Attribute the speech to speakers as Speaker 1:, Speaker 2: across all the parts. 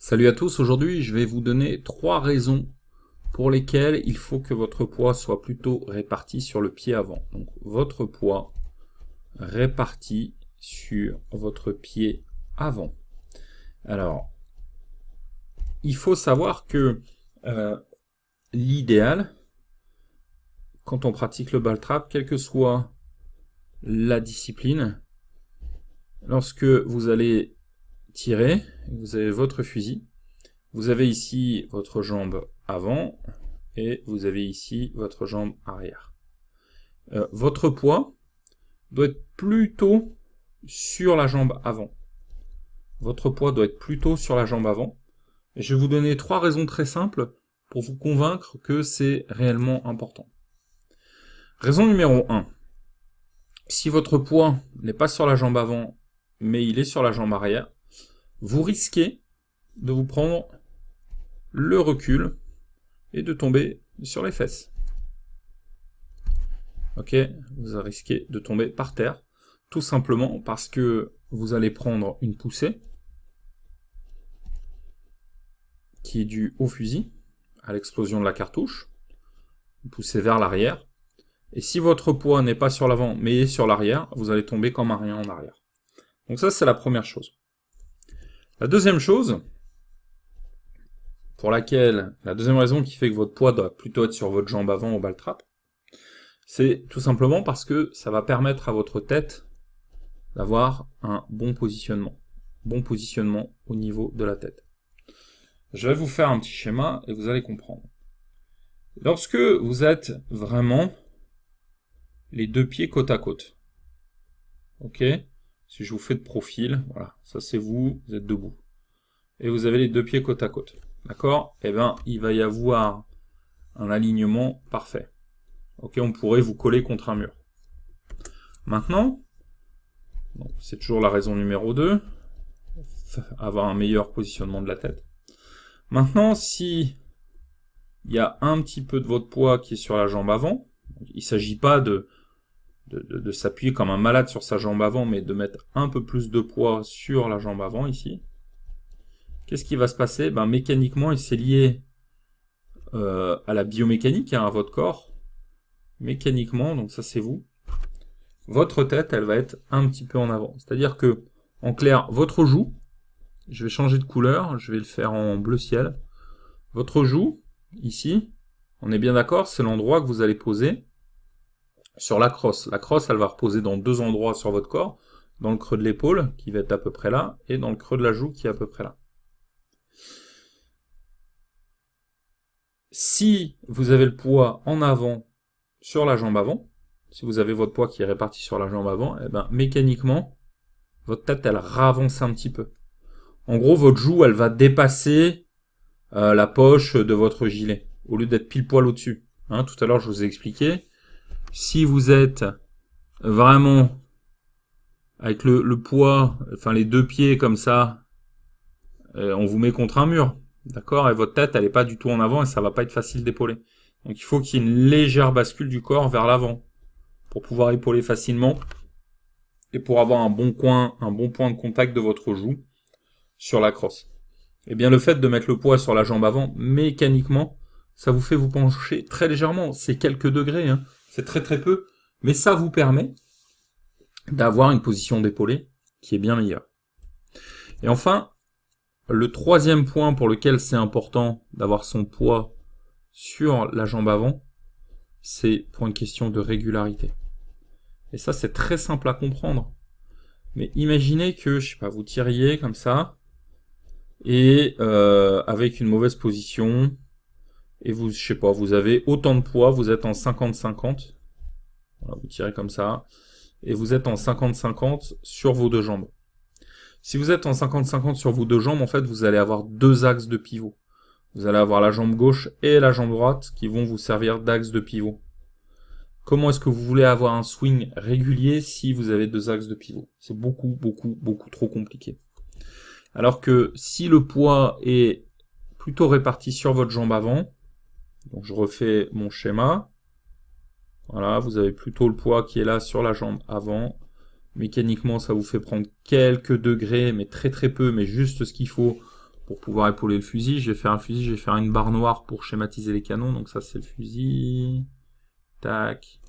Speaker 1: Salut à tous, aujourd'hui je vais vous donner 3 raisons pour lesquelles il faut que votre poids soit plutôt réparti sur le pied avant. Donc votre poids réparti sur votre pied avant. Alors, il faut savoir que l'idéal, quand on pratique le ball trap, quelle que soit la discipline, lorsque vous allez tirer, vous avez votre fusil, vous avez ici votre jambe avant et vous avez ici votre jambe arrière. Votre poids doit être plutôt sur la jambe avant. Votre poids doit être plutôt sur la jambe avant. Et je vais vous donner 3 raisons très simples pour vous convaincre que c'est réellement important. Raison numéro 1. Si votre poids n'est pas sur la jambe avant, mais il est sur la jambe arrière, vous risquez de vous prendre le recul et de tomber sur les fesses. Ok, vous risquez de tomber par terre, tout simplement parce que vous allez prendre une poussée qui est due au fusil, à l'explosion de la cartouche, une poussée vers l'arrière, et si votre poids n'est pas sur l'avant mais est sur l'arrière, vous allez tomber comme un rien en arrière. Donc ça, c'est la première chose. La deuxième chose, la deuxième raison qui fait que votre poids doit plutôt être sur votre jambe avant au ball trap, c'est tout simplement parce que ça va permettre à votre tête d'avoir un bon positionnement au niveau de la tête. Je vais vous faire un petit schéma et vous allez comprendre. Lorsque vous êtes vraiment les deux pieds côte à côte, ok, si je vous fais de profil, voilà, ça c'est vous êtes debout, et vous avez les deux pieds côte à côte, d'accord, et bien il va y avoir un alignement parfait. Ok, on pourrait vous coller contre un mur. Maintenant, c'est toujours la raison numéro 2, avoir un meilleur positionnement de la tête. Maintenant, si il y a un petit peu de votre poids qui est sur la jambe avant, il ne s'agit pas de s'appuyer comme un malade sur sa jambe avant, mais de mettre un peu plus de poids sur la jambe avant ici. Qu'est-ce qui va se passer? Mécaniquement, et c'est lié à la biomécanique, à votre corps. Mécaniquement, donc ça c'est vous, votre tête, elle va être un petit peu en avant. C'est-à-dire que, en clair, votre joue, je vais changer de couleur, je vais le faire en bleu ciel. Votre joue, ici, on est bien d'accord, c'est l'endroit que vous allez poser sur la crosse. La crosse, elle va reposer dans 2 endroits sur votre corps, dans le creux de l'épaule, qui va être à peu près là, et dans le creux de la joue, qui est à peu près là. Si vous avez le poids en avant sur la jambe avant, si vous avez votre poids qui est réparti sur la jambe avant, mécaniquement, votre tête, elle ravance un petit peu. En gros, votre joue, elle va dépasser la poche de votre gilet, au lieu d'être pile poil au-dessus. Tout à l'heure, je vous ai expliqué. Si vous êtes vraiment avec le poids, enfin les 2 pieds comme ça, on vous met contre un mur, d'accord? Et votre tête, elle n'est pas du tout en avant et ça va pas être facile d'épauler. Donc il faut qu'il y ait une légère bascule du corps vers l'avant pour pouvoir épauler facilement et pour avoir un bon point de contact de votre joue sur la crosse. Et bien le fait de mettre le poids sur la jambe avant, mécaniquement, ça vous fait vous pencher très légèrement. C'est quelques degrés, c'est très très peu, mais ça vous permet d'avoir une position d'épaulé qui est bien meilleure. Et enfin, le troisième point pour lequel c'est important d'avoir son poids sur la jambe avant, c'est pour une question de régularité. Et ça, c'est très simple à comprendre. Mais imaginez que, je sais pas, vous tiriez comme ça, et avec une mauvaise position, et vous, je sais pas, vous avez autant de poids, vous êtes en 50-50, voilà, vous tirez comme ça, et vous êtes en 50-50 sur vos 2 jambes. Si vous êtes en 50-50 sur vos 2 jambes, en fait, vous allez avoir 2 axes de pivot. Vous allez avoir la jambe gauche et la jambe droite qui vont vous servir d'axe de pivot. Comment est-ce que vous voulez avoir un swing régulier si vous avez 2 axes de pivot? C'est beaucoup trop compliqué. Alors que si le poids est plutôt réparti sur votre jambe avant, donc je refais mon schéma, voilà, vous avez plutôt le poids qui est là sur la jambe avant, mécaniquement ça vous fait prendre quelques degrés, mais très peu, mais juste ce qu'il faut pour pouvoir épauler le fusil. Je vais faire un fusil, je vais faire une barre noire pour schématiser les canons. Donc ça, c'est le fusil. Tac.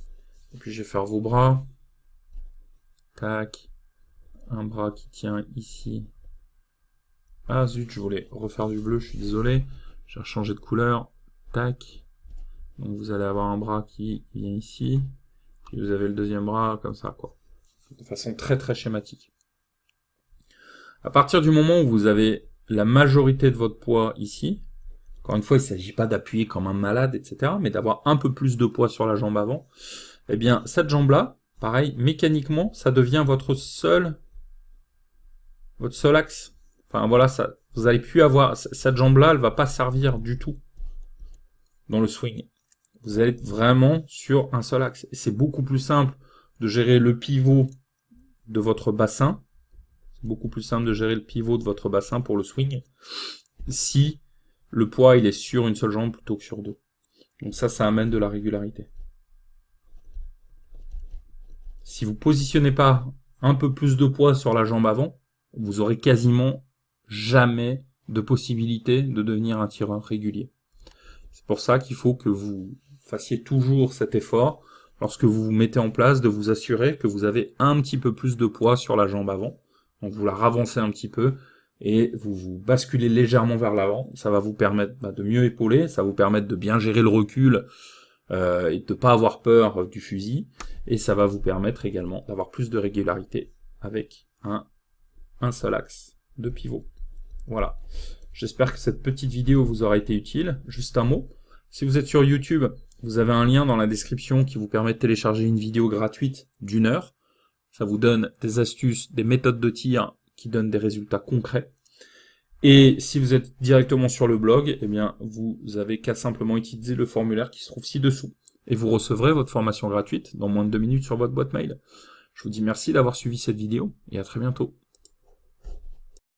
Speaker 1: Et puis, je vais faire vos bras. Tac. Un bras qui tient ici. Ah zut, je voulais refaire du bleu, je suis désolé. J'ai changé de couleur. Tac. Donc vous allez avoir un bras qui vient ici. Puis vous avez le deuxième bras comme ça, quoi. De façon très très schématique. À partir du moment où vous avez la majorité de votre poids ici, encore une fois, il ne s'agit pas d'appuyer comme un malade, etc., mais d'avoir un peu plus de poids sur la jambe avant, eh bien, cette jambe-là, pareil, mécaniquement, ça devient votre seul axe. Enfin, voilà, ça, vous n'allez plus avoir, cette jambe-là, elle va pas servir du tout dans le swing. Vous allez être vraiment sur un seul axe. Et c'est beaucoup plus simple de gérer le pivot de votre bassin. C'est beaucoup plus simple de gérer le pivot de votre bassin pour le swing si le poids il est sur une seule jambe plutôt que sur deux. Donc ça amène de la régularité. Si vous positionnez pas un peu plus de poids sur la jambe avant, vous aurez quasiment jamais de possibilité de devenir un tireur régulier. C'est pour ça qu'il faut que vous fassiez toujours cet effort, lorsque vous vous mettez en place, de vous assurer que vous avez un petit peu plus de poids sur la jambe avant. Donc vous la ravancez un petit peu, et vous basculez légèrement vers l'avant. Ça va vous permettre de mieux épauler, ça va vous permettre de bien gérer le recul, et de ne pas avoir peur du fusil, et ça va vous permettre également d'avoir plus de régularité avec un seul axe de pivot. Voilà. J'espère que cette petite vidéo vous aura été utile. Juste un mot. Si vous êtes sur YouTube, vous avez un lien dans la description qui vous permet de télécharger une vidéo gratuite d'1 heure. Ça vous donne des astuces, des méthodes de tir qui donnent des résultats concrets. Et si vous êtes directement sur le blog, eh bien, vous avez qu'à simplement utiliser le formulaire qui se trouve ci-dessous. Et vous recevrez votre formation gratuite dans moins de 2 minutes sur votre boîte mail. Je vous dis merci d'avoir suivi cette vidéo et à très bientôt.